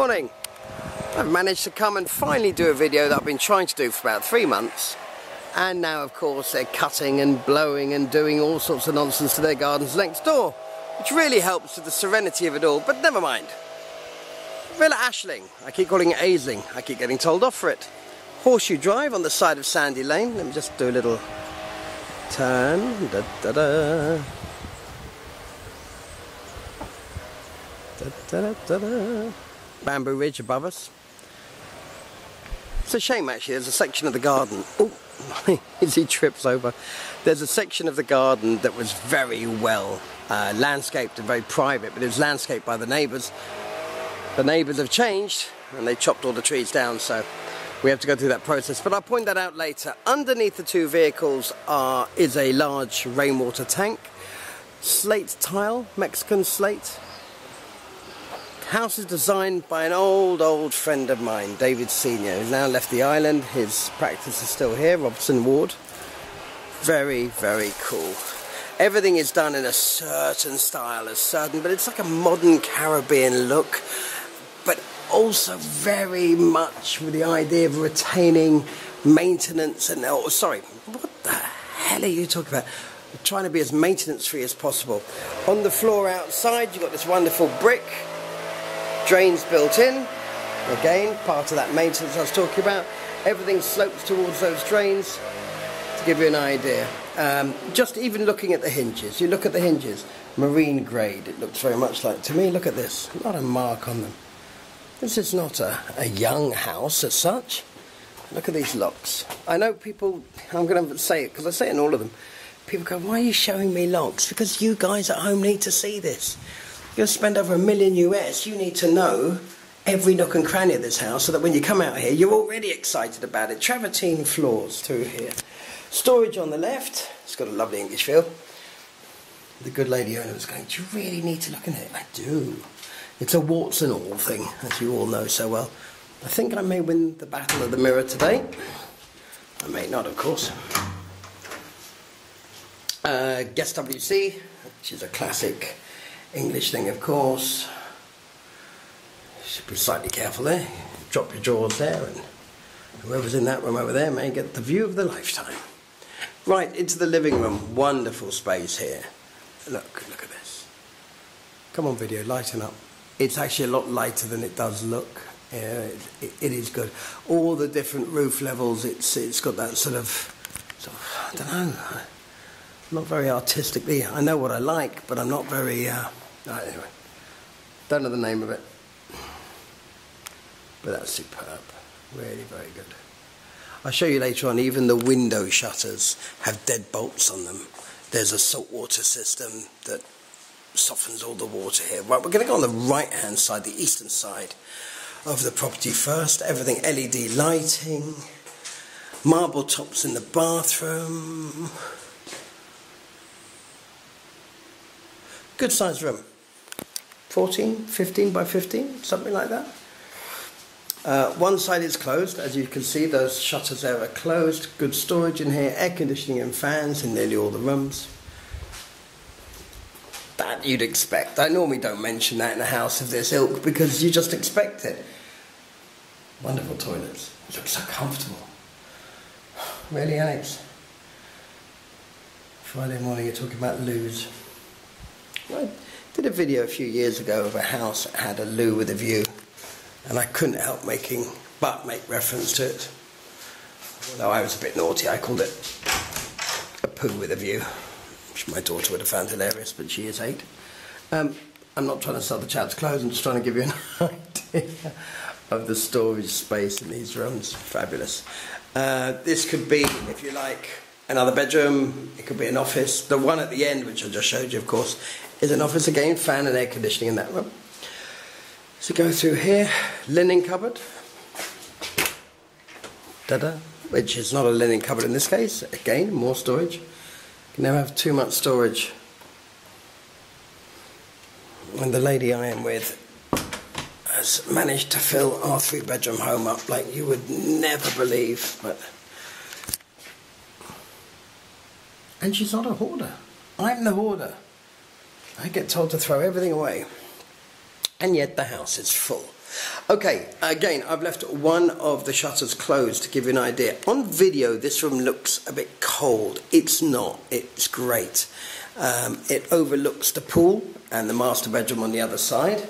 Morning. I've managed to come and finally do a video that I've been trying to do for about 3 months, and now of course they're cutting and blowing and doing all sorts of nonsense to their gardens next door, which really helps with the serenity of it all, but never mind. Villa Ashling, I keep calling it Aisling, I keep getting told off for it. Horshoe Drive on the side of Sandy Lane. Let me just do a little turn. Da, da, da. Da, da, da, da. Bamboo Ridge above us. It's a shame actually, there's a section of the garden. Oh, as he trips over. There's a section of the garden that was very well landscaped and very private, but it was landscaped by the neighbours. The neighbours have changed and they chopped all the trees down, so we have to go through that process, but I'll point that out later. Underneath the two vehicles is a large rainwater tank. Slate tile, Mexican slate. House is designed by an old friend of mine, David Senior, who's now left the island. His practice is still here, Robson Ward. Very, very cool. Everything is done in a certain style, but it's like a modern Caribbean look, but also very much with the idea of retaining maintenance and, oh sorry, what the hell are you talking about? We're trying to be as maintenance free as possible. On the floor outside you've got this wonderful brick, drains built in, again part of that maintenance I was talking about. Everything slopes towards those drains to give you an idea. Just even looking at the hinges, you look at the hinges, marine grade, it looks very much like, to me, look at this, not a mark on them. This is not a young house as such. Look at these locks. I know people, I'm going to say it because I say it in all of them. People go, why are you showing me locks? Because you guys at home need to see this. You'll spend over $1 million US. You need to know every nook and cranny of this house so that when you come out here, you're already excited about it. Travertine floors through here. Storage on the left. It's got a lovely English feel. The good lady owner was going, do you really need to look in it? I do. It's a warts and all thing, as you all know so well. I think I may win the battle of the mirror today. I may not, of course. Guest WC, which is a classic English thing, of course. You should be slightly careful there. Drop your drawers there, and whoever's in that room over there may get the view of the lifetime. Right, into the living room. Wonderful space here. Look at this. Come on, video, lighten up. It's actually a lot lighter than it does look. Yeah, it is good. All the different roof levels, it's got that sort of, I don't know, not very artistically. I know what I like, but I'm not very, anyway, don't know the name of it. But that's superb. Really very good. I'll show you later on, even the window shutters have deadbolts on them. There's a saltwater system that softens all the water here. Right, we're going to go on the right hand side, the eastern side of the property first. Everything LED lighting, marble tops in the bathroom. Good sized room, 15 by 15, something like that. One side is closed, as you can see, those shutters there are closed. Good storage in here, air conditioning and fans in nearly all the rooms. That you'd expect. I normally don't mention that in a house of this ilk because you just expect it. Wonderful toilets. It looks so comfortable. Really, Alex? Friday morning you're talking about loos. I did a video a few years ago of a house that had a loo with a view, and I couldn't help make reference to it. Although I was a bit naughty, I called it a poo with a view, which my daughter would have found hilarious, but she is 8. I'm not trying to sell the chap's clothes, I'm just trying to give you an idea of the storage space in these rooms. Fabulous. This could be, if you like, another bedroom, it could be an office. The one at the end, which I just showed you, of course, is an office again, fan and air conditioning in that room. So go through here, linen cupboard, which is not a linen cupboard in this case. Again, more storage. You can never have too much storage. And the lady I am with has managed to fill our 3-bedroom home up like you would never believe. And she's not a hoarder. I'm the hoarder. I get told to throw everything away. And yet the house is full. Okay, again, I've left one of the shutters closed to give you an idea. On video, this room looks a bit cold. It's not. It's great. It overlooks the pool and the master bedroom on the other side.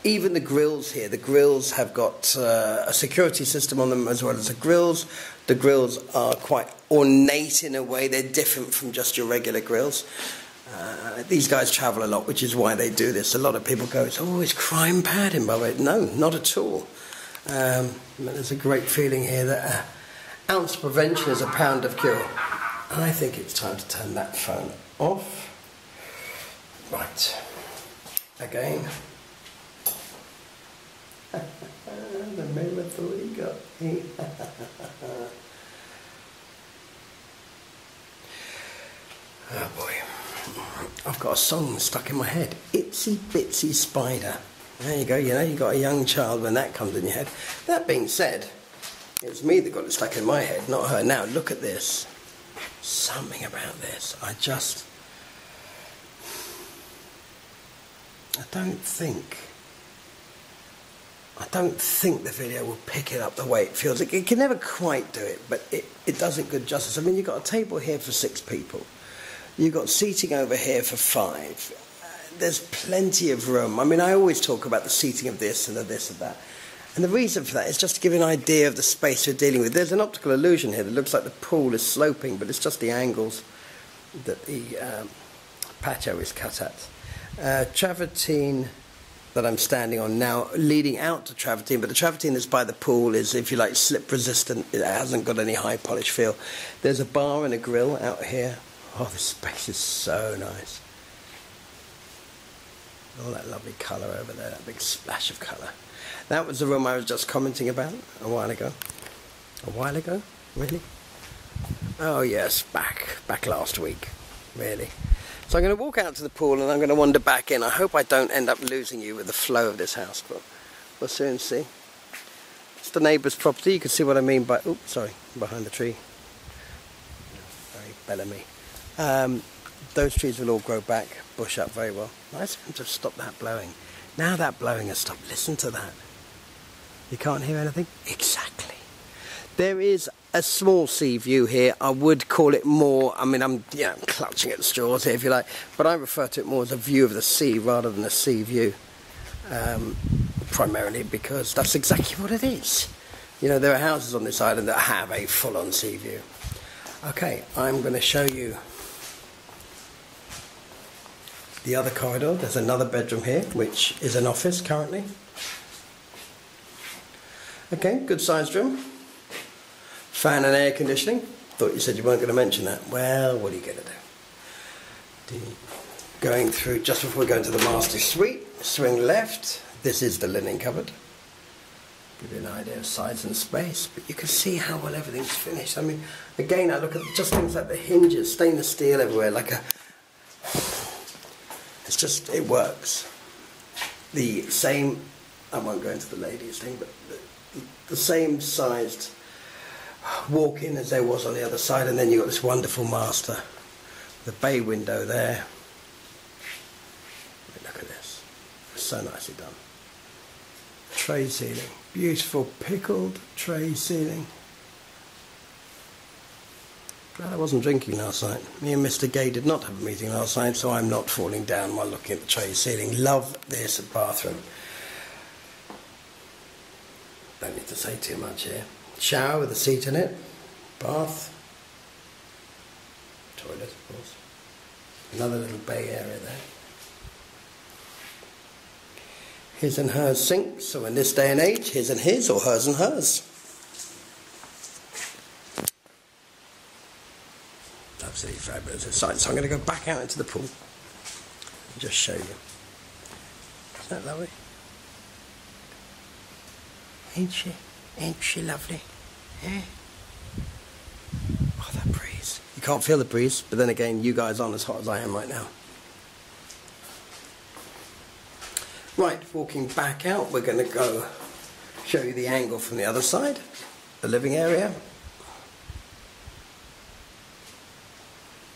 Even the grills here, the grills have got a security system on them as well as the grills. The grills are quite ornate in a way. They're different from just your regular grills. These guys travel a lot, which is why they do this. A lot of people go, oh, it's crime padding, by the way. No, not at all. There's a great feeling here that an ounce of prevention is a pound of cure. I think it's time to turn that phone off. Right. Again. The mirror thought he got me. Oh boy. I've got a song stuck in my head. Itsy Bitsy Spider. There you go, you know, you've got a young child when that comes in your head. That being said, it was me that got it stuck in my head, not her. Now, look at this. Something about this. I don't think the video will pick it up the way it feels. It can never quite do it, but it does it good justice. I mean, you've got a table here for 6 people. You've got seating over here for 5. There's plenty of room. I mean, I always talk about the seating of this and of this and that. And the reason for that is just to give you an idea of the space you're dealing with. There's an optical illusion here that looks like the pool is sloping, but it's just the angles that the patio is cut at. Travertine that I'm standing on now, leading out to travertine, but the travertine that's by the pool is, if you like, slip resistant. It hasn't got any high polish feel. There's a bar and a grill out here. Oh, this space is so nice. All that lovely colour over there, that big splash of colour. That was the room I was just commenting about a while ago. A while ago? Really? Oh yes, back last week, really. So I'm going to walk out to the pool and I'm going to wander back in. I hope I don't end up losing you with the flow of this house, but we'll soon see. It's the neighbour's property. You can see what I mean by... Oops, sorry, behind the tree. Very Bellamy. Those trees will all grow back, bush up very well. Nice of them to stop that blowing. Now that blowing has stopped, listen to that. You can't hear anything? Exactly. There is a small sea view here. I would call it more, I mean, I'm clutching at the straws here if you like, but I refer to it more as a view of the sea rather than a sea view. Primarily because that's exactly what it is. You know, there are houses on this island that have a full-on sea view. Okay, I'm going to show you the other corridor. There's another bedroom here, which is an office currently. Okay, good sized room. Fan and air conditioning. Thought you said you weren't going to mention that. Well, what are you going to do? Going through, just before we go into the master suite, swing left. This is the linen cupboard. Give you an idea of size and space, but you can see how well everything's finished. I mean, again, I look at just things like the hinges, stainless steel everywhere, like a... It's just, it works. The same, I won't go into the ladies thing, but the same sized walk-in as there was on the other side, and then you've got this wonderful master. The bay window there. Look at this. It's so nicely done. Tray ceiling. Beautiful pickled tray ceiling. Glad I wasn't drinking last night. Me and Mr. Gay did not have a meeting last night, so I'm not falling down while looking at the tray ceiling. Love this bathroom. Don't need to say too much here. Shower with a seat in it. Bath. Toilet, of course. Another little bay area there. His and hers sink, so in this day and age, his and his, or hers and hers. Absolutely fabulous sight. So I'm going to go back out into the pool and just show you. Isn't that lovely? Ain't she? Ain't she lovely? Yeah. Oh, that breeze. You can't feel the breeze, but then again, you guys aren't as hot as I am right now. Right, walking back out, we're going to go show you the angle from the other side, the living area.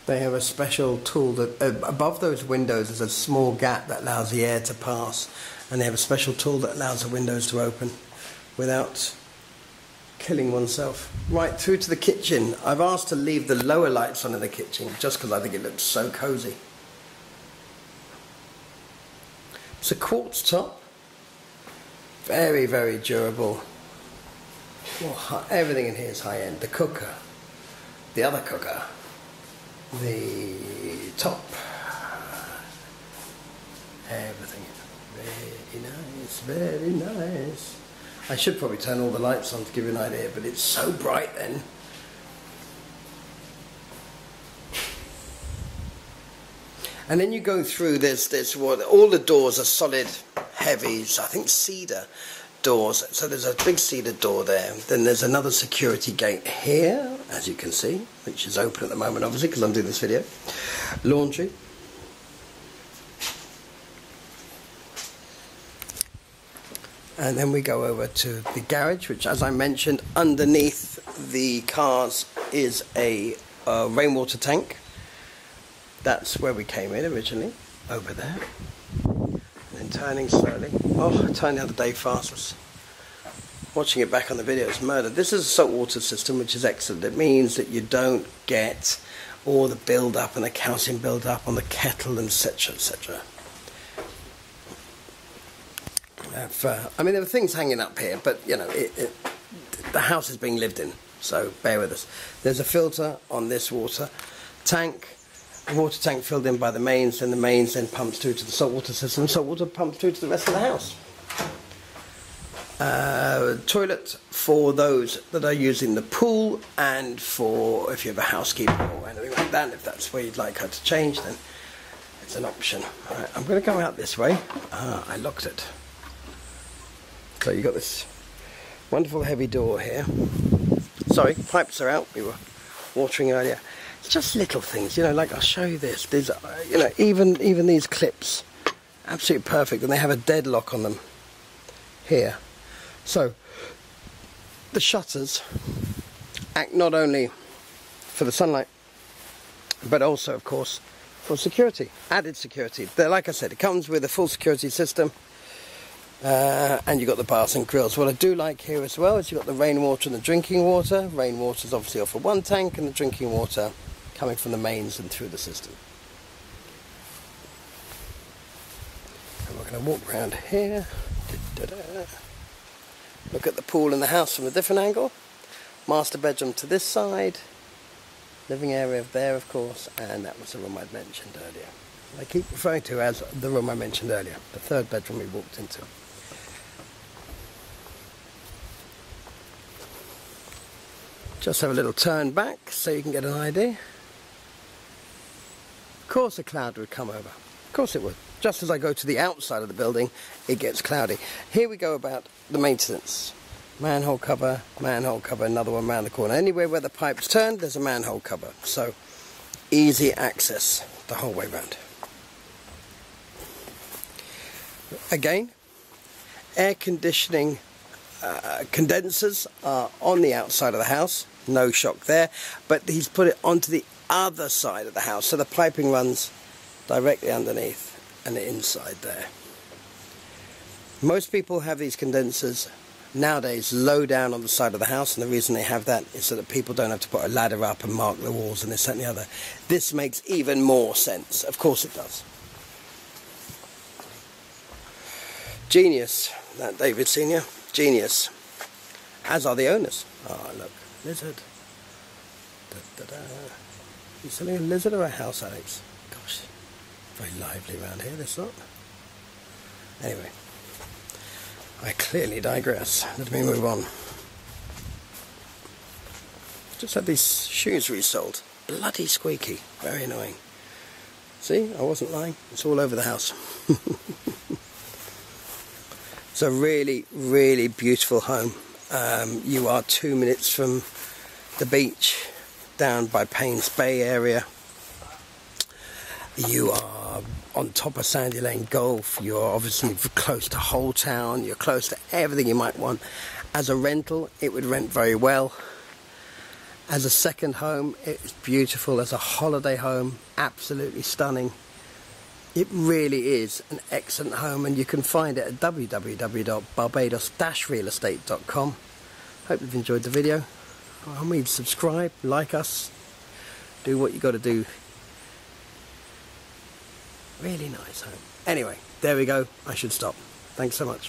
They have a special tool that above those windows there's a small gap that allows the air to pass, and they have a special tool that allows the windows to open without killing oneself. Right through to the kitchen. I've asked to leave the lower lights on in the kitchen just because I think it looks so cozy. It's a quartz top, very, very durable. Well, everything in here is high end. The cooker, the other cooker, the top, everything. Very nice, very nice. I should probably turn all the lights on to give you an idea, but it's so bright then. And then you go through this what all the doors are solid, heavy, I think cedar doors. So there's a big cedar door there. Then there's another security gate here, as you can see, which is open at the moment, obviously, because I'm doing this video. Laundry. And then we go over to the garage, which, as I mentioned, underneath the cars is a rainwater tank. That's where we came in originally, over there. And then turning slowly. Oh, I turned the other day fast. Was watching it back on the video, it's murder. This is a saltwater system, which is excellent. It means that you don't get all the build-up and the calcium build-up on the kettle, and etc., etc. I mean, there were things hanging up here, but, you know, the house is being lived in, so bear with us. There's a filter on this water tank. The water tank filled in by the mains, and the mains then pumps through to the saltwater system. Saltwater pumps through to the rest of the house. Toilet for those that are using the pool, and for if you have a housekeeper or anything like that, if that's where you'd like her to change, then it's an option. All right, I'm going to go out this way. I locked it. So you've got this wonderful heavy door here. Sorry, pipes are out. We were watering earlier. It's just little things, you know, like I'll show you this. There's, you know, even these clips, absolutely perfect, and they have a deadlock on them here. So the shutters act not only for the sunlight, but also, of course, for security, added security. Like I said, it comes with a full security system. And you've got the bars and grills. What I do like here as well is you've got the rainwater and the drinking water. Rainwater is obviously off of one tank, and the drinking water coming from the mains and through the system. And we're going to walk around here. Look at the pool in the house from a different angle. Master bedroom to this side. Living area there, of course, and that was the room I'd mentioned earlier. I keep referring to as the room I mentioned earlier, the third bedroom we walked into. Just have a little turn back so you can get an idea. Of course a cloud would come over. Of course it would. Just as I go to the outside of the building, it gets cloudy. Here we go about the maintenance. Manhole cover, another one round the corner. Anywhere where the pipe's turned, there's a manhole cover. So easy access the whole way round. Again, air conditioning condensers are on the outside of the house, no shock there, but he's put it onto the other side of the house, so the piping runs directly underneath and inside there. Most people have these condensers nowadays low down on the side of the house, and the reason they have that is so that people don't have to put a ladder up and mark the walls and this, that and the other. This makes even more sense. Of course it does. Genius, that David Senior. Genius. As are the owners. Oh, look, lizard. Da, da, da. You selling a lizard or a house, Alex? Gosh, very lively around here, this lot. Anyway, I clearly digress. Let me move on. Just had these shoes resold. Bloody squeaky. Very annoying. See, I wasn't lying. It's all over the house. It's a really, really beautiful home. You are 2 minutes from the beach down by Paynes Bay area. You are on top of Sandy Lane Golf. You're obviously close to Whole Town. You're close to everything you might want. As a rental, it would rent very well. As a second home, it's beautiful. As a holiday home, absolutely stunning. It really is an excellent home, and you can find it at www.barbados-realestate.com. Hope you've enjoyed the video. By all means, subscribe, like us, do what you got to do. Really nice home. Anyway, there we go. I should stop. Thanks so much.